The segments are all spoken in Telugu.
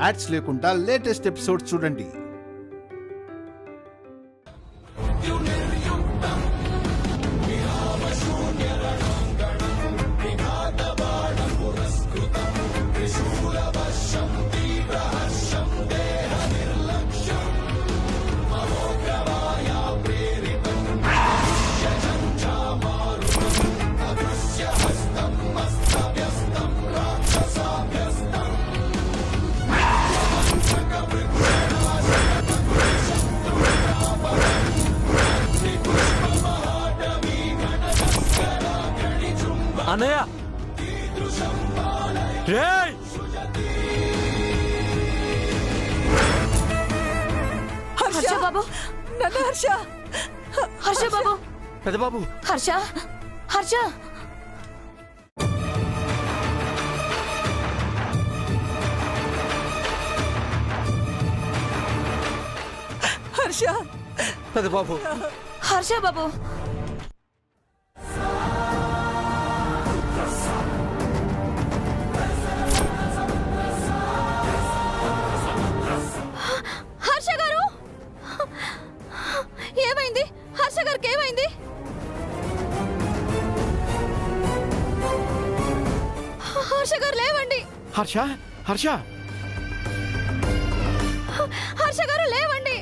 యాడ్స్ లేకుండా లేటెస్ట్ ఎపిసోడ్స్ చూడండి. అన్నయ్య హర్ష బాబు, నన్ను హర్ష, హర్ష బాబు, పెద్ద బాబు, హర్ష, హర్ష, హర్ష, పెద్ద బాబు, హర్ష బాబు. హర్ష గారు, ఏమైంది? హర్ష గారికి ఏమైంది? హర్ష గారు లేవండి. హర్ష, హర్ష, హర్ష గారు లేవండి.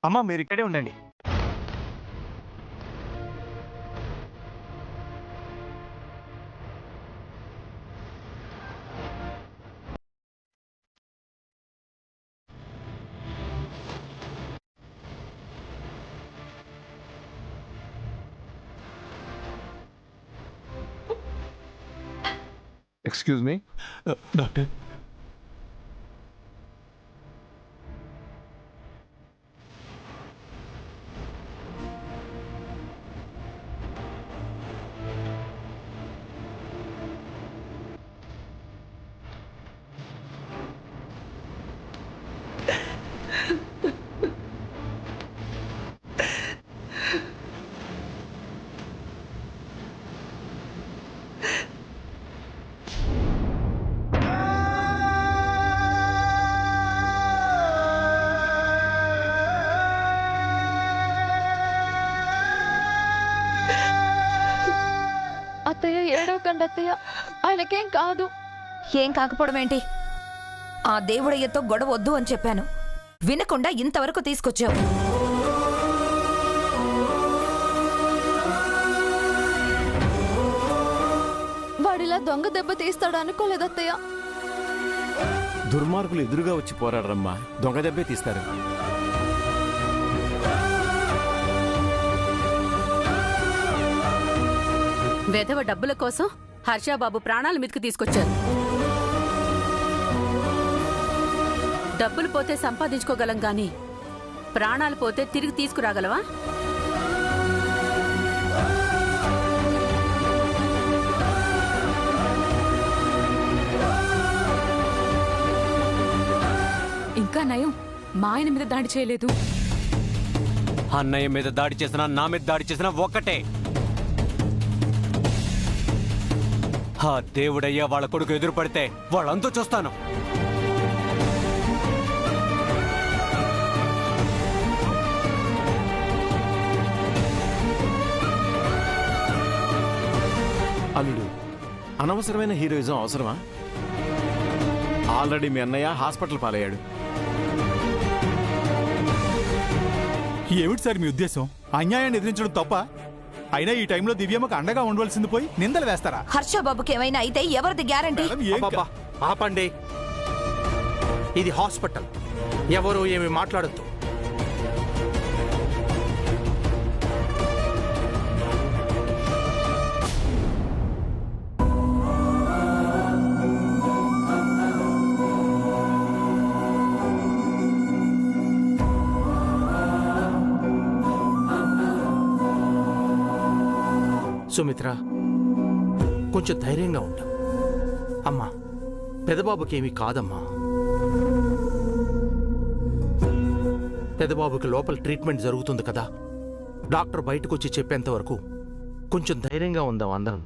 అమ్మా మీరు ఇక్కడే ఉండండి. ఎక్స్క్యూజ్ మీ డాక్టర్, అత్తయ్య ఏడవకండి అత్తయ్య, ఆయనకేం కాదు. ఏం కాకపోవడం ఏంటి? ఆ దేవుడయ్యతో గొడవ వద్దు అని చెప్పాను, వినకుండా ఇంతవరకు తీసుకొచ్చావు. వాడిలా దొంగ దెబ్బ తీస్తాడు అనుకోలేదు అత్తయ్య. దుర్మార్గులు ఎదురుగా వచ్చి పోరాడరమ్మా, దొంగ దెబ్బే తీస్తారు. వెధవ డబ్బుల కోసం హర్షబాబు ప్రాణాల మీదకు తీసుకొచ్చారు. డబ్బులు పోతే సంపాదించుకోగలం గాని ప్రాణాలు పోతే తిరిగి తీసుకురాగలవా? ఇంకా నయం మా ఆయన మీద దాడి చేయలేదు. అన్నయ్య మీద దాడి చేసినా నా మీద దాడి చేసినా ఒక్కటే. ఆ దేవుడయ్యా వాళ్ళ కొడుకు ఎదురు పడితే వాళ్ళంతా చూస్తాను. అల్లుడు, అనవసరమైన హీరోయిజం అవసరమా? ఆల్రెడీ మీ అన్నయ్య హాస్పిటల్ పాలయ్యాడు. ఏమిటి సార్ మీ ఉద్దేశం? అన్యాయాన్ని ఎదిరించడం తప్ప? అయినా ఈ టైంలో దివ్యమ్మకు అండగా ఉండవలసింది పోయి నిందలు వేస్తారా? హర్షబాబుకి ఏమైనా అయితే ఎవరిది గ్యారంటీ? అబ్బబ్బా, ఆపండి. ఇది హాస్పిటల్. ఎవరు ఏమి మాట్లాడద్దు. సుమిత్ర, కొంచెం ధైర్యంగా ఉండు. అమ్మా, పెదబాబుకేమీ కాదమ్మా. పెదబాబుకి లోపల ట్రీట్మెంట్ జరుగుతుంది కదా, డాక్టర్ బయటకు వచ్చి చెప్పేంత వరకు కొంచెం ధైర్యంగా ఉందాం అందరం.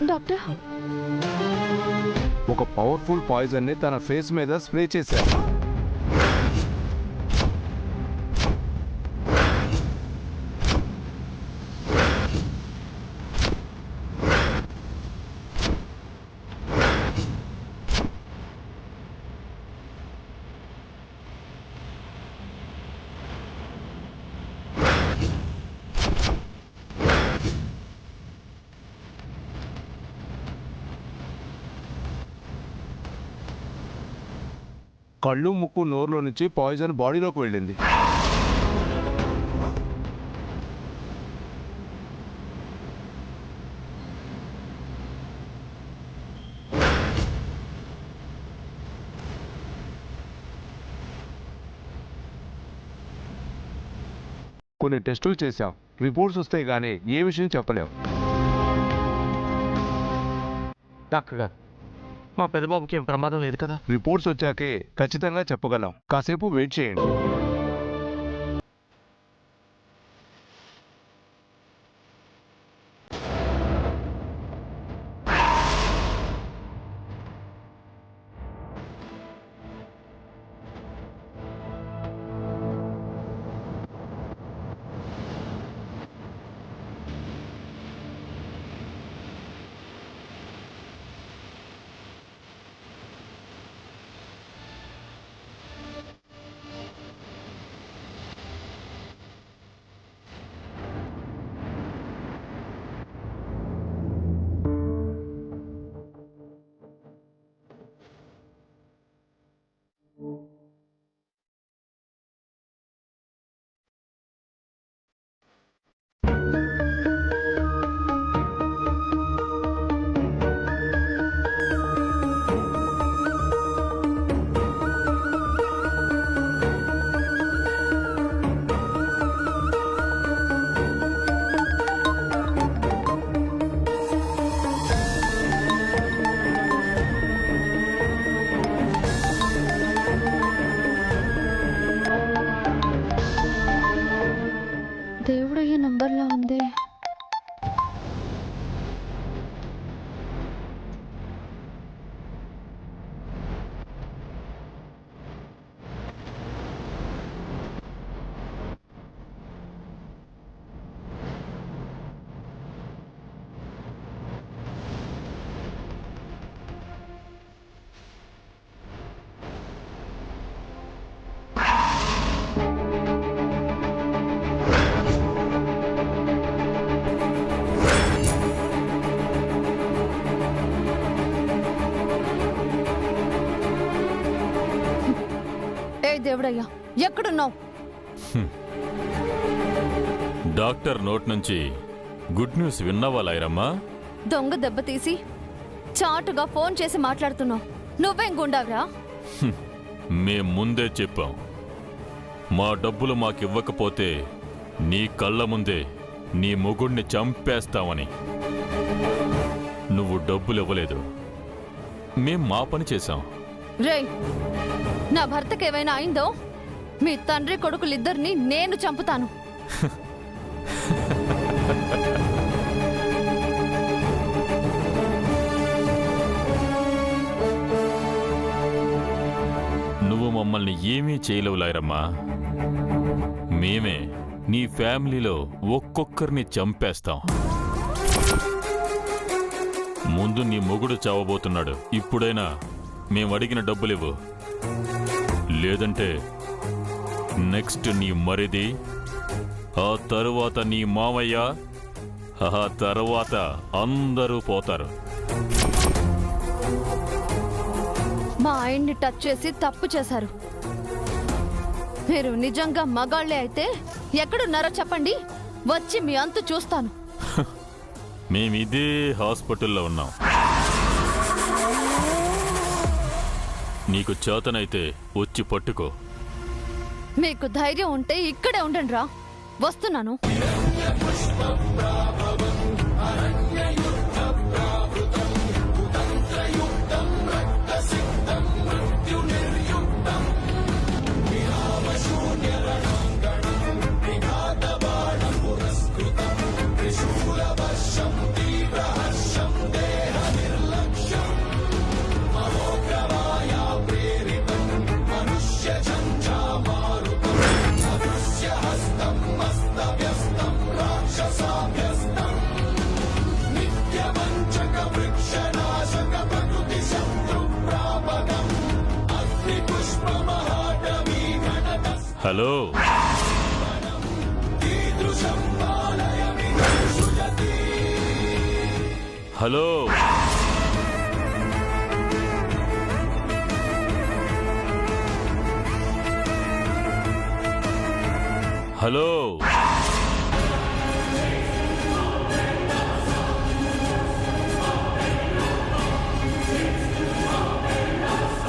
డాక్టర్, ఒక పవర్ఫుల్ పాయిజన్ ని తన ఫేస్ మీద స్ప్రే చేశారు. కళ్ళు, ముక్కు, నోరులో నుంచి పాయిజన్ బాడీలోకి వెళ్ళింది. కొన్ని టెస్టులు చేశాం. రిపోర్ట్స్ వస్తే గానీ ఏ విషయం చెప్పలేం. డాక్టర్ గారు, మా పెదబాబుకి ఏం ప్రమాదం లేదు కదా? రిపోర్ట్స్ వచ్చాకే ఖచ్చితంగా చెప్పగలం. కాసేపు వెయిట్ చేయండి. దేవుడయ్యా, ఎక్కడున్నావు? డాక్టర్ నోట్ నుంచి గుడ్ న్యూస్ విన్నావా లాయరమ్మా? దొంగ దెబ్బతీసి చాటుగా ఫోన్ చేసి మాట్లాడుతున్నావు. నువ్వేం గుండావ్రా? మేం ముందే చెప్పాం, మా డబ్బులు మాకివ్వకపోతే నీ కళ్ళ ముందే నీ మొగుణ్ణి చంపేస్తామని. నువ్వు డబ్బులు ఇవ్వలేదు, మేం మా పని చేశాం. రేయ్, నా భర్తకేమైనా అయిందో మీ తండ్రి కొడుకులిద్దరిని నేను చంపుతాను. నువ్వు మమ్మల్ని ఏమీ చేయలేవు లాయరమ్మా. మేమే నీ ఫ్యామిలీలో ఒక్కొక్కరిని చంపేస్తాం. ముందు నీ మొగుడు చావబోతున్నాడు. ఇప్పుడైనా మేము అడిగిన డబ్బులివ్వు, లేదంటే నెక్స్ట్ నీ మరిది, ఆ తరువాత నీ మామయ్య, ఆ తరువాత అందరూ పోతారు. మా ఆయన్ని టచ్ చేసి తప్పు చేశారు. మీరు నిజంగా మగాళ్లే అయితే ఎక్కడున్నారో చెప్పండి, వచ్చి మీ అంతు చూస్తాను. మేమిదే హాస్పిటల్లో ఉన్నాం. నీకు చేతనైతే వచ్చి పట్టుకో. మీకు ధైర్యం ఉంటే ఇక్కడే ఉండండి రా, వస్తున్నాను. Hello, hello, hello.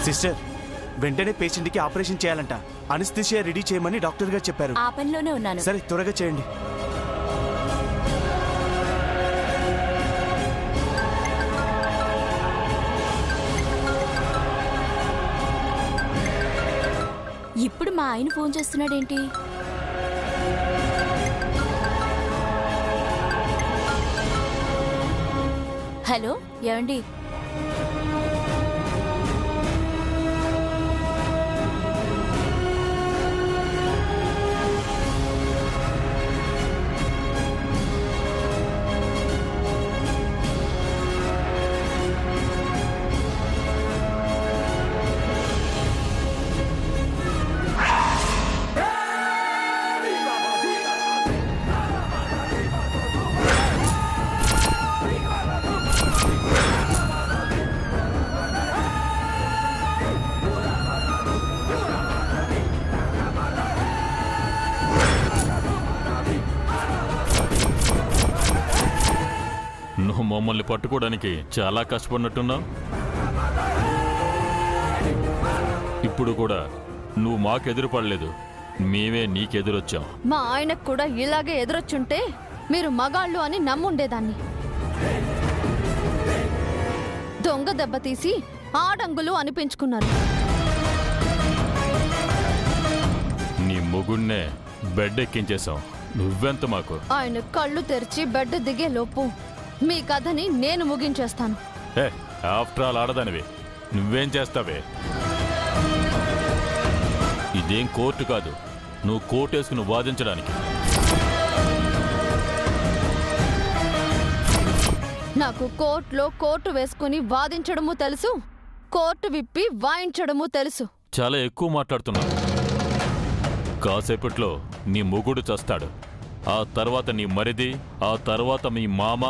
సిస్టర్, వెంటనే పేషెంట్కి ఆపరేషన్ చేయాలంట. అనస్థిషియా రెడీ చేయమని డాక్టర్ గారు చెప్పారు. ఆ పనిలోనే ఉన్నాను. సరే, త్వరగా చేయండి. ఇప్పుడు మా ఆయన ఫోన్ చేస్తున్నాడేంటి? హలో, ఏమండి? నువ్వు మమ్మల్ని పట్టుకోవడానికి చాలా కష్టపడినట్టున్నావు. ఇప్పుడు కూడా నువ్వు మాకెదురు పడలేదు, మేమే నీకెదురొచ్చాం. మా ఆయనకు కూడా ఇలాగే ఎదురొచ్చుంటే మీరు మగాళ్ళు అని నమ్ముండేదాన్ని. దొంగ దెబ్బతీసి ఆడంగులు అనిపించుకున్నారు. నీ మొగుణ్ణే బెడ్ ఎక్కించేశాం. నువ్వెంత మాకు? ఆయన కళ్ళు తెరిచి బెడ్ దిగే లోపు మీ కథని నేను ముగించేస్తాను. ఆఫ్టర్ ఆల్ ఆడదానివి, నువ్వేం చేస్తావే? ఇదేం కోర్టు కాదు, నువ్వు కోర్టేసుకుని వాదించడానికి. నాకు కోర్టులో కోర్టు వేసుకుని వాదించడము తెలుసు, కోర్టు విప్పి వాయించడము తెలుసు. చాలా ఎక్కువ మాట్లాడుతున్నావు. కాసేపట్లో నీ మొగుడు చస్తాడు, ఆ తర్వాత నీ మరిది, ఆ తర్వాత మీ మామ.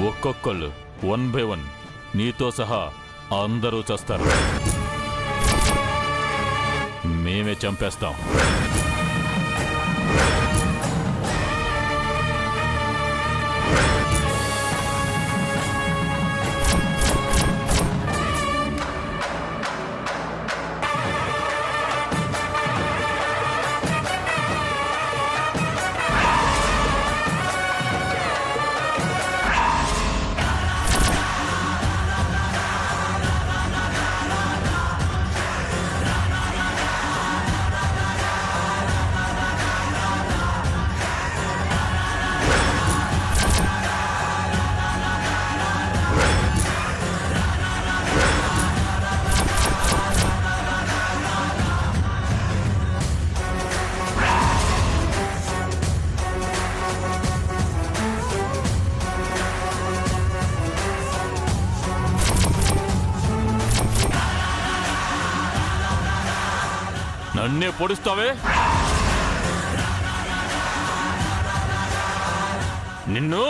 ఒక్కొక్కళ్ళు 1 by 1 నీతో సహా అందరూ చస్తారు. మేమే చంపేస్తాం. నన్నే పొడుస్తావే? నిన్ను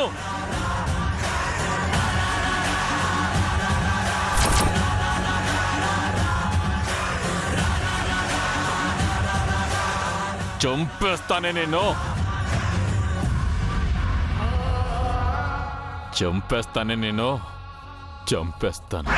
చంపేస్తానే, నేను చంపేస్తానే, నేను చంపేస్తాను.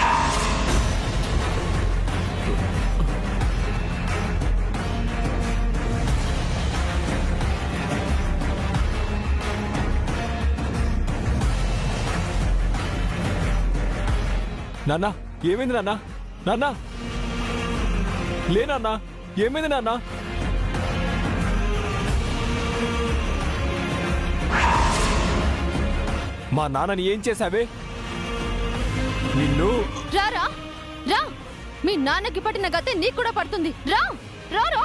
నాన్న ఏమైంది నాన్న? నాన్న లేనన్నా, ఏమైంది నాన్న? మా నాన్నని ఏం చేశావే? నిన్ను రారా రా, మీ నాన్నకి పట్టిన గతే నీకు కూడా పడుతుంది. రా రా రా.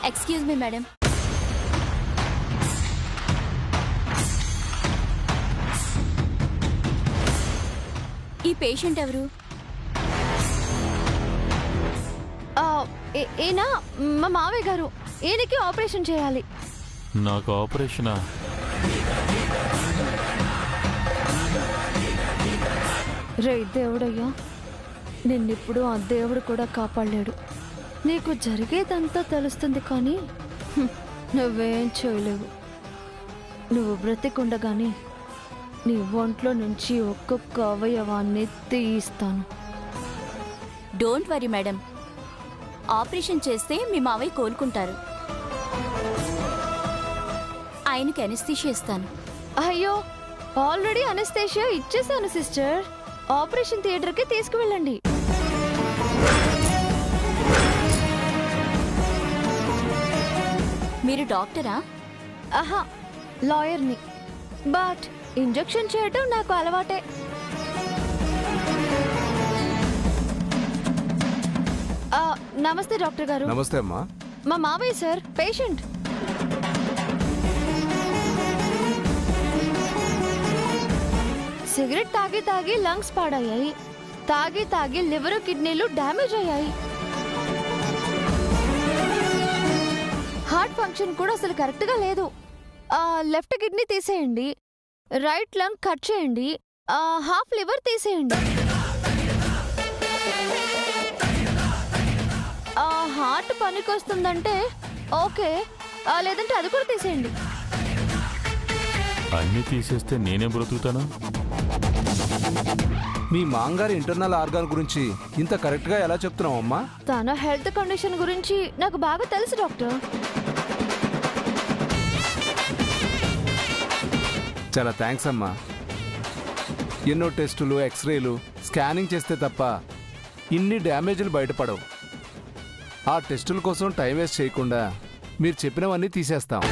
Excuse me madam. ఈ పేషెంట్ ఎవరు? ఏనా మా మావయ్య గారు. ఈయనకి ఆపరేషన్ చేయాలి. నాకు ఆపరేషనా? రే దేవుడయ్యా, నిన్నిప్పుడు ఆ దేవుడు కూడా కాపాడలేడు. నీకు జరిగేదంతా తెలుస్తుంది కానీ నువ్వేం చేయలేవు. నువ్వు బ్రతికుండగానే నీ ఒంట్లో నుంచి ఒక్కొక్క అవయవాన్ని తీయిస్తాను. డోంట్ వరీ మేడం, ఆపరేషన్ చేస్తే మీ మావయ్య కోలుకుంటారు. ఆయనకి అనస్థీషియా ఇస్తాను. అయ్యో, ఆల్రెడీ అనస్థీషియా ఇచ్చేసాను సిస్టర్. ఆపరేషన్ థియేటర్కి తీసుకువెళ్ళండి. మీరు డాక్టరా? ఆహా, లాయర్ని. బట్ ఇంజెక్షన్ చేయటం నాకు అలవాటే. నమస్తే డాక్టర్ గారు. నమస్తే అమ్మా. మా మావయ్య సార్, పేషెంట్. సిగరెట్ తాగి తాగి లంగ్స్ పాడయ్యాయి. తాగి తాగి లివర్ కిడ్నీలు డ్యామేజ్ అయ్యాయి. హార్ట్ ఫంక్షన్ కూడా అసలు కరెక్ట్గా లేదు. లెఫ్ట్ కిడ్నీ తీసేయండి, రైట్ లంగ్ కట్ చేయండి, హాఫ్ లివర్ తీసేయండి. హార్ట్ పనికొస్తుందంటే ఓకే, లేదంటే అది కూడా తీసేయండి. అన్ని తీసేస్తే నేనే బ్రతుకుతాను. మీ మాంగారి ఇంటర్నల్ ఆర్గాన్ గురించి ఇంత కరెక్ట్గా ఎలా చెప్తున్నావు అమ్మా? తన హెల్త్ కండిషన్ గురించి నాకు బాగా తెలుసు డాక్టర్. చాలా థ్యాంక్స్ అమ్మా. ఎన్నో టెస్టులు, ఎక్స్రేలు, స్కానింగ్ చేస్తే తప్ప ఇన్ని డ్యామేజ్లు బయటపడవు. ఆ టెస్టుల కోసం టైం వేస్ట్ చేయకుండా మీరు చెప్పినవన్నీ తీసేస్తాం.